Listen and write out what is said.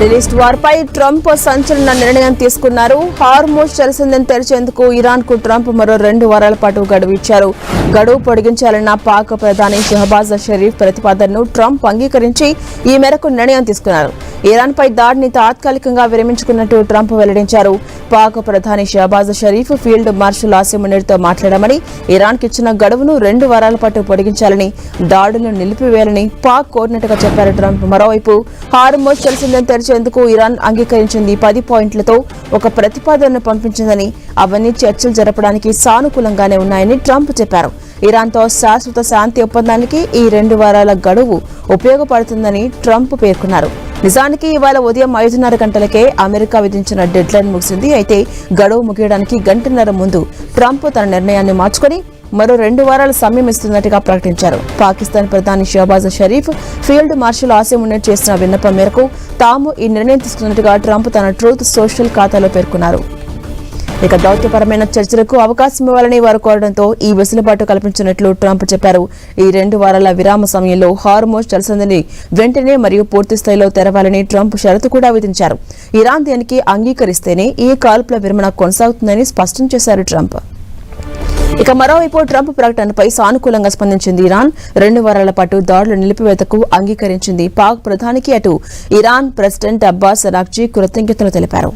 Middle east వార్పై Trump సంచలన నిర్ణయం తీసుకున్నారు. హార్మోజ్ జలసంధిని తెరిచేందుకు ఇరాన్ కు ట్రంప్ మరో 2 వారాల పాటు గడువు ఇచ్చారు. గడువు పొడిగించాలన్న పాక్ ప్రధాని షహబాజ్ షరీఫ్ ప్రతిపాదనను ట్రంప్ అంగీకరించి ఈ మేరకు నిర్ణయం తీసుకున్నారు. ఇరాన్ పై దాడిని తాత్కాలికంగా విరమించుకున్నట్టు ట్రంప్ వెల్లడించారు. పాక్ ప్రధాని షహబాజ్ షరీఫ్ ఫీల్డ్ మార్షల్ ఆసిమ్ మునీర్తో మాట్లాడామని, ఇరాన్ కిచ్చిన గడువును 2 వారాల పాటు పొడిగించాలని, దాడులను నిలిపివేయాలని పాక్ కోరినట్టుగా చెప్పారు ట్రంప్. మరోవైపు హార్మోజ్ జలసంధిని తెరిచేందుకు ఇరాన్ అంగీకరించింది 10 పాయింట్లతో ఒక ప్రతిపాదనను పంపించిందని, అవన్నీ చర్చలు జరపడానికి సానుకూలంగానే ఉన్నాయని ట్రంప్ చెప్పారు. ఇరాన్తో శాశ్వత శాంతి ఒప్పందానికి ఈ 2 వారాల గడువు ఉపయోగపడుతుందని ట్రంప్ పేర్కొన్నారు. నిజానికి ఇవాళ ఉదయం 5:30 గంటలకే అమెరికా విధించిన డెడ్లైన్ ముగిసింది. అయితే గడువు ముగియడానికి గంటన్నర ముందు ట్రంప్ తన నిర్ణయాన్ని మార్చుకుని మరో 2 వారాల సమయం ఇస్తున్నట్టుగా ప్రకటించారు. పాకిస్తాన్ ప్రధాని షహబాజ్ షరీఫ్ ఫీల్డ్ మార్షల్ ఆసిమ్ మునీర్ చేసిన విన్నపం మేరకు తాము ఈ నిర్ణయం తీసుకున్నట్టుగా ట్రంప్ తన ట్రూత్ సోషల్ ఖాతాలో పేర్కొన్నారు. ఇక దౌత్యపరమైన చర్చలకు అవకాశం ఇవ్వాలని వారు కోరడంతో ఈ వెసులుబాటు కల్పించినట్లు ట్రంప్ చెప్పారు. ఈ 2 వారాల విరామ సమయంలో హార్మోజ్ జలసంధిని వెంటనే మరియు పూర్తి స్థాయిలో తెరవాలని ట్రంప్ షరతు కూడా విధించారు. ఇరాన్ దీనికి అంగీకరిస్తేనే ఈ కాల్పుల విరమణ కొనసాగుతుందని స్పష్టం చేశారు ట్రంప్. ఇక మరోవైపు ట్రంప్ ప్రకటనపై సానుకూలంగా స్పందించింది ఇరాన్. 2 వారాల పాటు దాడుల నిలిపివేతకు అంగీకరించింది. పాక్ ప్రధానికి అటు ఇరాన్ ప్రెసిడెంట్ అబ్బాస్ అరాగ్జీ కృతజ్ఞతలు తెలిపారు.